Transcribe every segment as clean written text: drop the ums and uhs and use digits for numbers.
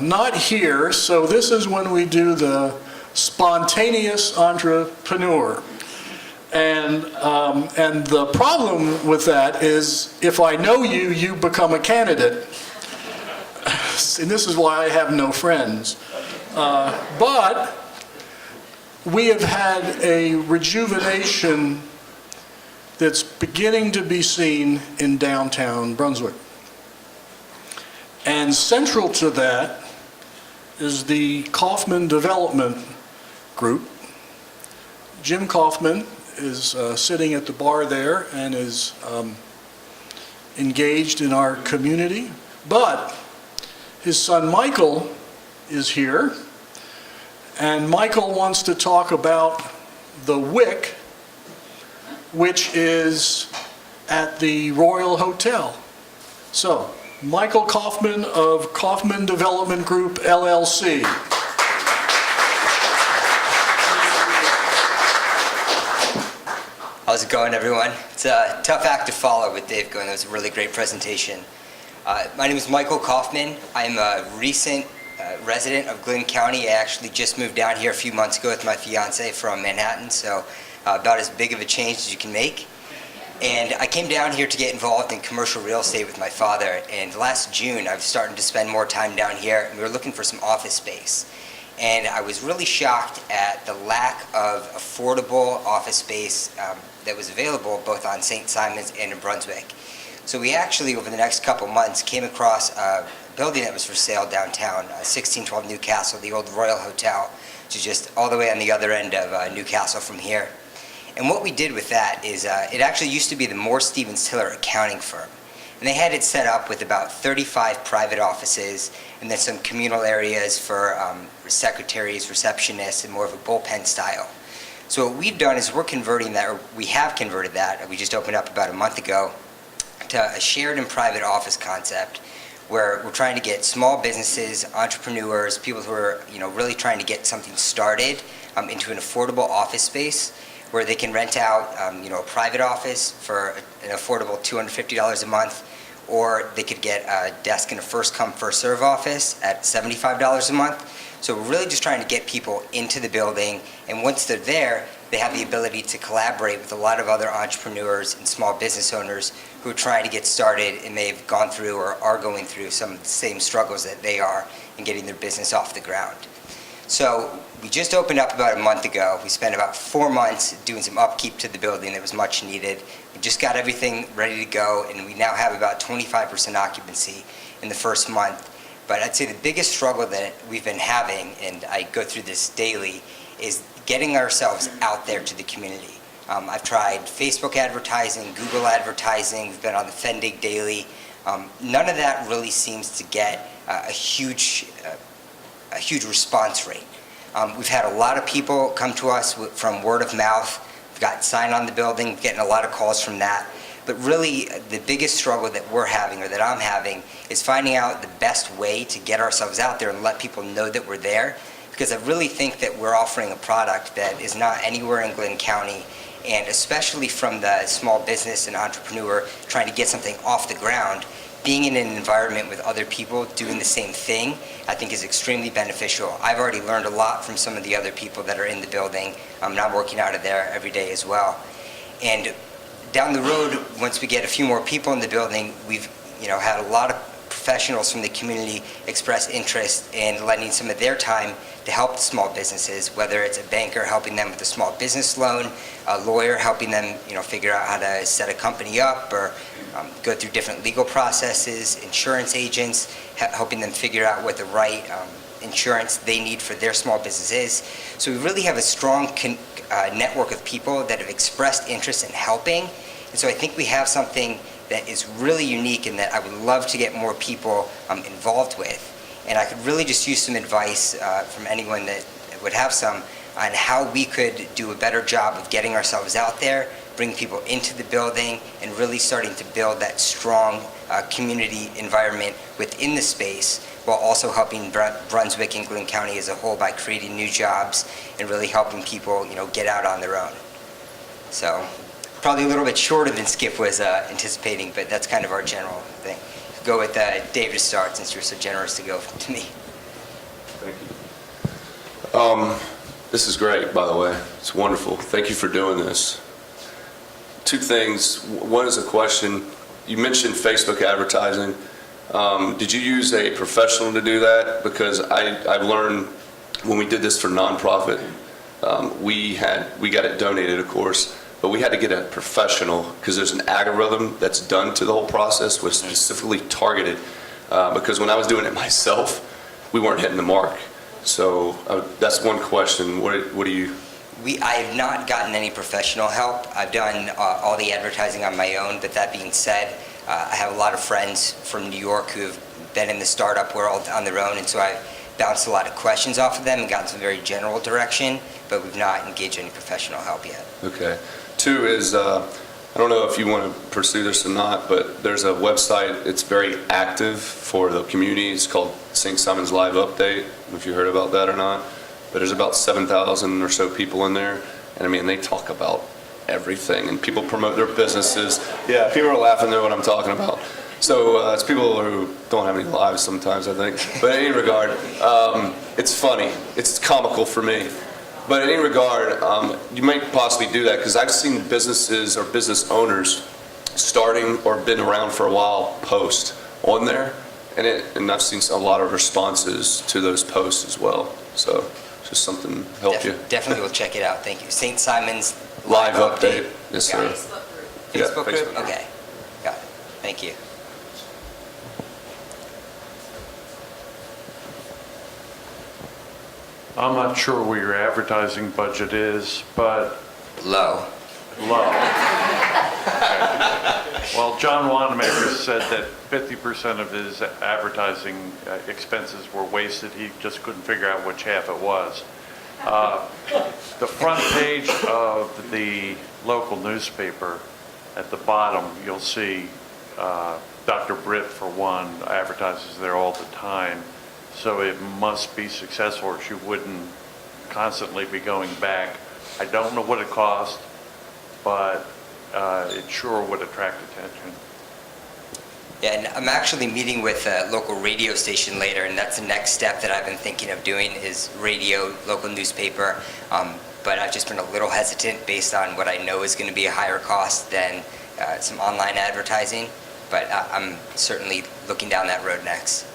not here, so this is when we do the spontaneous entrepreneur. And the problem with that is if I know you, you become a candidate. And this is why I have no friends. But we have had a rejuvenation that's beginning to be seen in downtown Brunswick. And central to that is the Kaufman Development Group. Jim Kaufman is sitting at the bar there and is engaged in our community. But his son Michael is here, and Michael wants to talk about the Wick, which is at the Royal Hotel. So, Michael Kaufman of Kaufman Development Group, LLC. How's it going, everyone? It's a tough act to follow with Dave going. That was a really great presentation. My name is Michael Kaufman. I'm a recent resident of Glynn County. I actually just moved down here a few months ago with my fiance from Manhattan, so about as big of a change as you can make. And I came down here to get involved in commercial real estate with my father. And last June, I was starting to spend more time down here, and we were looking for some office space. And I was really shocked at the lack of affordable office space that was available both on St. Simons and in Brunswick. So we actually, over the next couple months, came across a building that was for sale downtown, 1612 Newcastle, the old Royal Hotel, which is just all the way on the other end of Newcastle from here. And what we did with that is it actually used to be the Moore Stevens Tiller accounting firm. And they had it set up with about 35 private offices and then some communal areas for secretaries, receptionists, and more of a bullpen style. So what we've done is we're converting that, or we have converted that, we just opened up about a month ago, to a shared and private office concept where we're trying to get small businesses, entrepreneurs, people who are really trying to get something started into an affordable office space where they can rent out a private office for an affordable $250 a month, or they could get a desk in a first come, first serve office at $75 a month. So we're really just trying to get people into the building, and once they're there, they have the ability to collaborate with a lot of other entrepreneurs and small business owners who are trying to get started and may have gone through or are going through some of the same struggles that they are in getting their business off the ground. So we just opened up about a month ago. We spent about 4 months doing some upkeep to the building that was much needed. We just got everything ready to go, and we now have about 25% occupancy in the first month. But I'd say the biggest struggle that we've been having, and I go through this daily, is getting ourselves out there to the community. I've tried Facebook advertising, Google advertising, we've been on the Fendig Daily. None of that really seems to get a huge response rate. We've had a lot of people come to us from word of mouth. We've got sign on the building, getting a lot of calls from that. But really, the biggest struggle that we're having, or that I'm having, is finding out the best way to get ourselves out there and let people know that we're there. Because I really think that we're offering a product that is not anywhere in Glynn County, and especially from the small business and entrepreneur trying to get something off the ground, being in an environment with other people doing the same thing, I think is extremely beneficial. I've already learned a lot from some of the other people that are in the building, and I'm working out of there every day as well. And down the road, once we get a few more people in the building, we've had a lot of professionals from the community express interest in lending some of their time to help small businesses, whether it's a banker helping them with a small business loan, a lawyer helping them figure out how to set a company up or go through different legal processes, insurance agents helping them figure out what the right insurance they need for their small business is. So we really have a strong network of people that have expressed interest in helping. And so I think we have something that is really unique and that I would love to get more people involved with. And I could really just use some advice from anyone that would have some on how we could do a better job of getting ourselves out there, bring people into the building, and really starting to build that strong community environment within the space, while also helping Brunswick and Glynn County as a whole by creating new jobs and really helping people get out on their own. So probably a little bit shorter than Skip was anticipating, but that's kind of our general thing. Go with Dave to start, since you're so generous to go to me. Thank you. This is great, by the way. It's wonderful. Thank you for doing this. Two things. One is a question. You mentioned Facebook advertising. Did you use a professional to do that? Because I've learned when we did this for nonprofit, we got it donated, of course, but we had to get a professional because there's an algorithm that's done to the whole process, was specifically targeted. Because when I was doing it myself, we weren't hitting the mark. So that's one question. What do you? I have not gotten any professional help. I've done all the advertising on my own, but that being said, I have a lot of friends from New York who have been in the startup world on their own, and so I've bounced a lot of questions off of them and gotten some very general direction, but we've not engaged any professional help yet. Okay. Two is, I don't know if you want to pursue this or not, but there's a website, it's very active for the community. It's called St. Simon's Live Update. I don't know if you heard about that or not, but there's about 7,000 or so people in there. And I mean, they talk about everything and people promote their businesses. Yeah, people are laughing, know what I'm talking about. So it's people who don't have any lives sometimes, I think. But in any regard, it's funny. It's comical for me. But in any regard, you might possibly do that because I've seen businesses or business owners starting or been around for a while post on there, and I've seen a lot of responses to those posts as well. So just something to help you. Definitely will check it out. Thank you. St. Simon's Live Update. Yes, sir. Facebook group? Facebook. Okay. Got it. Thank you. I'm not sure what your advertising budget is, but Low. low. Well, John Wanamaker said that 50% of his advertising expenses were wasted. He just couldn't figure out which half it was. The front page of the local newspaper, at the bottom, you'll see Dr. Britt, for one, advertises there all the time. So it must be successful or she wouldn't constantly be going back. I don't know what it cost, but it sure would attract attention. Yeah, and I'm actually meeting with a local radio station later, and that's the next step that I've been thinking of doing is radio, local newspaper. But I've just been a little hesitant based on what I know is going to be a higher cost than some online advertising. But I'm certainly looking down that road next.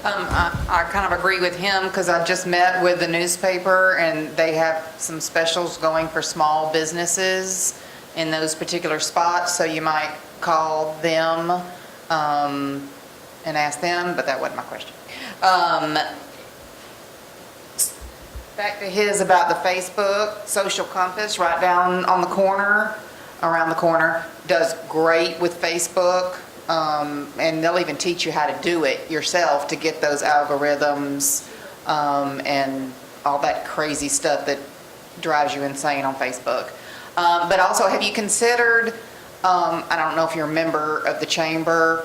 I kind of agree with him because I just met with the newspaper and they have some specials going for small businesses in those particular spots. So you might call them and ask them, but that wasn't my question. Back to his about the Facebook, Social Compass, right down on the corner, around the corner, does great with Facebook. And they'll even teach you how to do it yourself to get those algorithms and all that crazy stuff that drives you insane on Facebook. But also, have you considered, I don't know if you're a member of the chamber,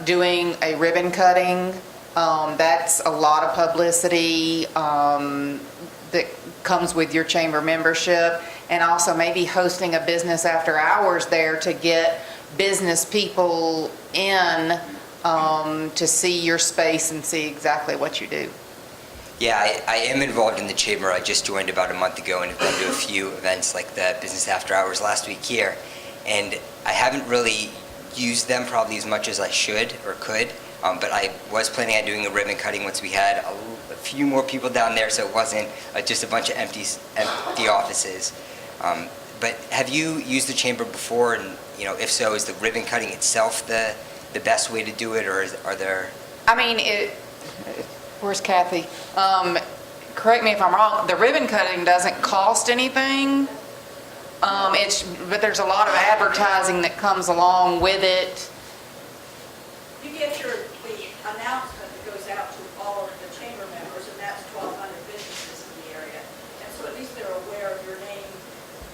doing a ribbon cutting? That's a lot of publicity that comes with your chamber membership, and also maybe hosting a business after hours there to get business people in to see your space and see exactly what you do. Yeah, I am involved in the chamber. I just joined about a month ago and have been to a few events like the Business After Hours last week here. And I haven't really used them probably as much as I should or could. But I was planning on doing a ribbon cutting once we had a few more people down there, so it wasn't just a bunch of empty offices. But have you used the chamber before? And if so, is the ribbon cutting itself the best way to do it, or are there? I mean, where's Kathy? Correct me if I'm wrong. The ribbon cutting doesn't cost anything. But there's a lot of advertising that comes along with it. You get the announcement that goes out to all of the chamber members, and that's 1,200 businesses in the area. And so at least they're aware of your name.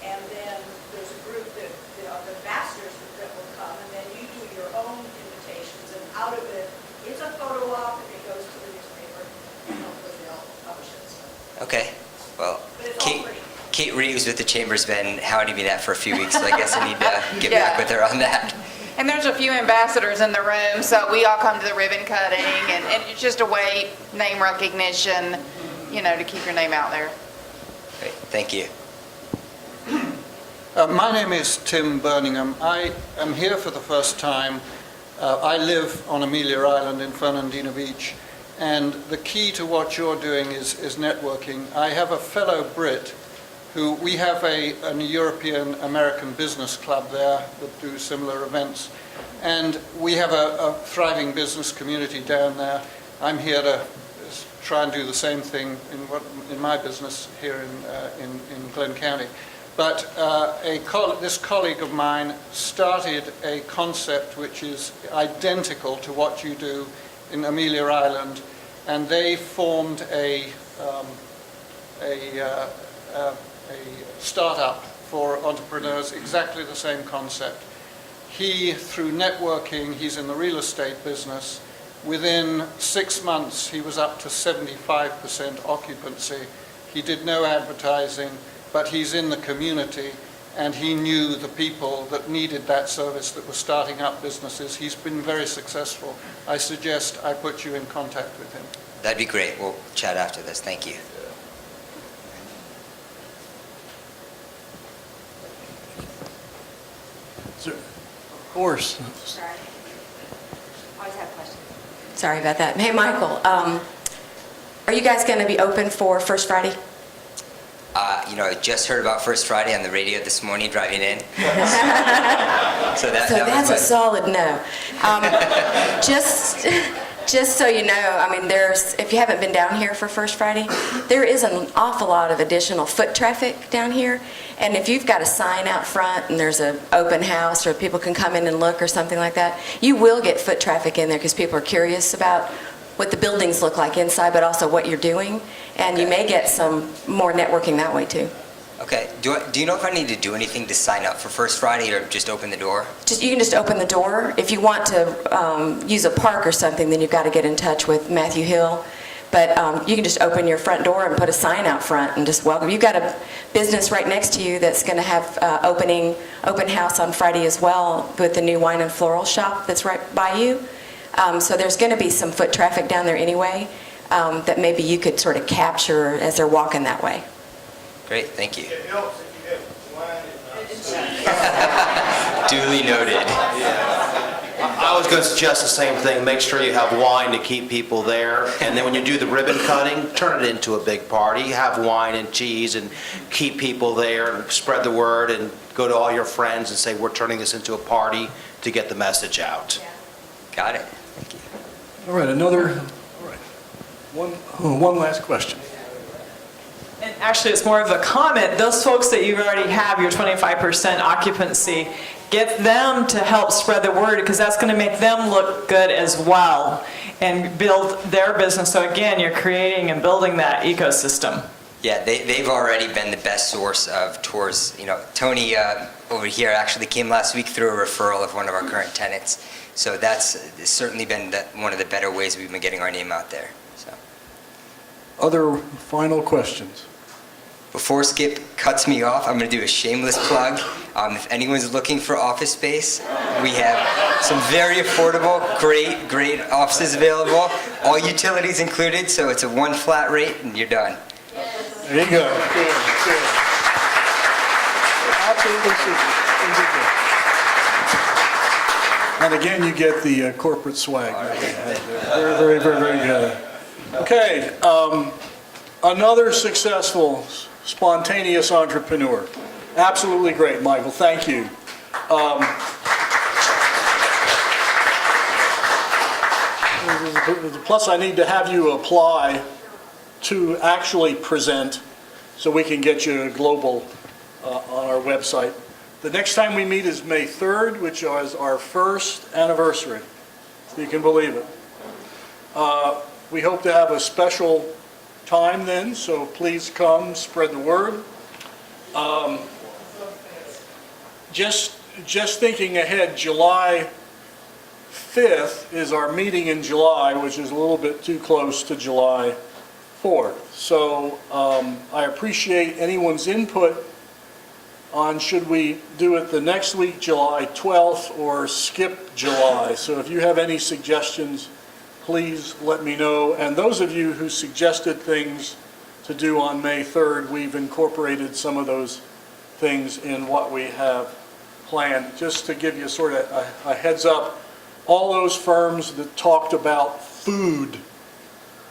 And then there's a group that, the ambassadors that will come, and then you do your own invitations. And out of it, it's a photo op, and it goes to the newspaper, and hopefully they'll publish it. So. Okay, well, But it's all free. Kate Reeves with the chamber's been hounding me that for a few weeks, so I guess I need to get back with her on that. And there's a few ambassadors in the room, so we all come to the ribbon cutting, and it's just a way, name recognition, you know, to keep your name out there. Great, thank you. My name is Tim Birmingham. I am here for the first time. I live on Amelia Island in Fernandina Beach, and the key to what you're doing is networking. I have a fellow Brit who, we have an European American business club there that do similar events, and we have a thriving business community down there. I'm here to try and do the same thing in my business here in Glen County. But this colleague of mine started a concept which is identical to what you do in Amelia Island, and they formed a startup for entrepreneurs, exactly the same concept. He, through networking, he's in the real estate business. Within 6 months, he was up to 75% occupancy. He did no advertising, but he's in the community, and he knew the people that needed that service that were starting up businesses. He's been very successful. I suggest I put you in contact with him. That'd be great. We'll chat after this. Thank you. Of course. Sorry. Always have questions. Sorry about that. Hey, Michael, are you guys going to be open for First Friday? I just heard about First Friday on the radio this morning driving in. So That's a solid no. Just so you know, I mean, if you haven't been down here for First Friday, there is an awful lot of additional foot traffic down here. And if you've got a sign out front and there's an open house or people can come in and look or something like that, you will get foot traffic in there because people are curious about what the buildings look like inside, but also what you're doing. And you may get some more networking that way too. Okay. Do you know if I need to do anything to sign up for First Friday or just open the door? You can just open the door. If you want to use a park or something, then you've got to get in touch with Matthew Hill. But you can just open your front door and put a sign out front and just welcome. You've got a business right next to you that's going to have open house on Friday as well with the new wine and floral shop that's right by you. So there's going to be some foot traffic down there anyway that maybe you could sort of capture as they're walking that way. Great, thank you. It helps if you have wine. Duly noted. I was going to suggest the same thing. Make sure you have wine to keep people there. And then when you do the ribbon cutting, turn it into a big party. Have wine and cheese and keep people there and spread the word and go to all your friends and say, we're turning this into a party to get the message out. Got it. Thank you. All right, one last question. And actually, it's more of a comment. Those folks that you already have, your 25% occupancy, get them to help spread the word because that's going to make them look good as well and build their business. So again, you're creating and building that ecosystem. Yeah, they've already been the best source of tours. Tony over here actually came last week through a referral of one of our current tenants. So that's certainly been one of the better ways we've been getting our name out there. So. Other final questions? Before Skip cuts me off, I'm going to do a shameless plug. If anyone's looking for office space, we have some very affordable, great offices available. All utilities included, so it's a one flat rate and you're done. There you go. Good. Absolutely super. And again, you get the corporate swag. Very good. Okay, another successful, spontaneous entrepreneur. Absolutely great, Michael. Thank you. Plus, I need to have you apply to actually present so we can get you global on our website. The next time we meet is May 3rd, which is our first anniversary, if you can believe it. We hope to have a special time then, so please come, spread the word. Just thinking ahead, July 5th is our meeting in July, which is a little bit too close to July 4th. So I appreciate anyone's input on should we do it the next week, July 12th, or skip July. So if you have any suggestions, please let me know. And those of you who suggested things to do on May 3rd, we've incorporated some of those things in what we have planned. Just to give you sort of a heads up, all those firms that talked about food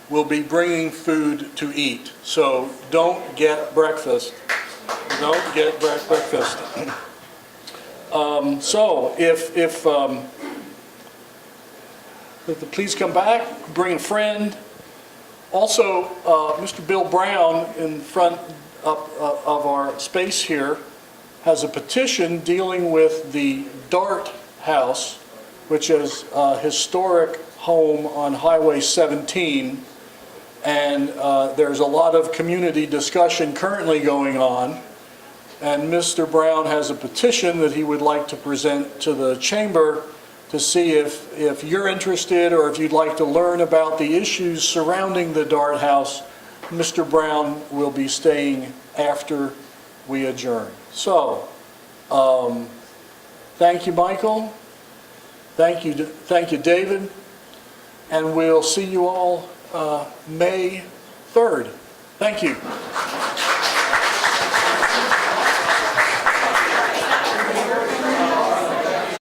will be bringing food to eat. So don't get breakfast. Don't get breakfast. So if please come back, bring a friend. Also, Mr. Bill Brown in front of our space here has a petition dealing with the Dart House, which is a historic home on Highway 17. And there's a lot of community discussion currently going on. And Mr. Brown has a petition that he would like to present to the chamber to see if you're interested or if you'd like to learn about the issues surrounding the Dart House. Mr. Brown will be staying after we adjourn. So, thank you, Michael. Thank you, David. And we'll see you all May 3rd. Thank you.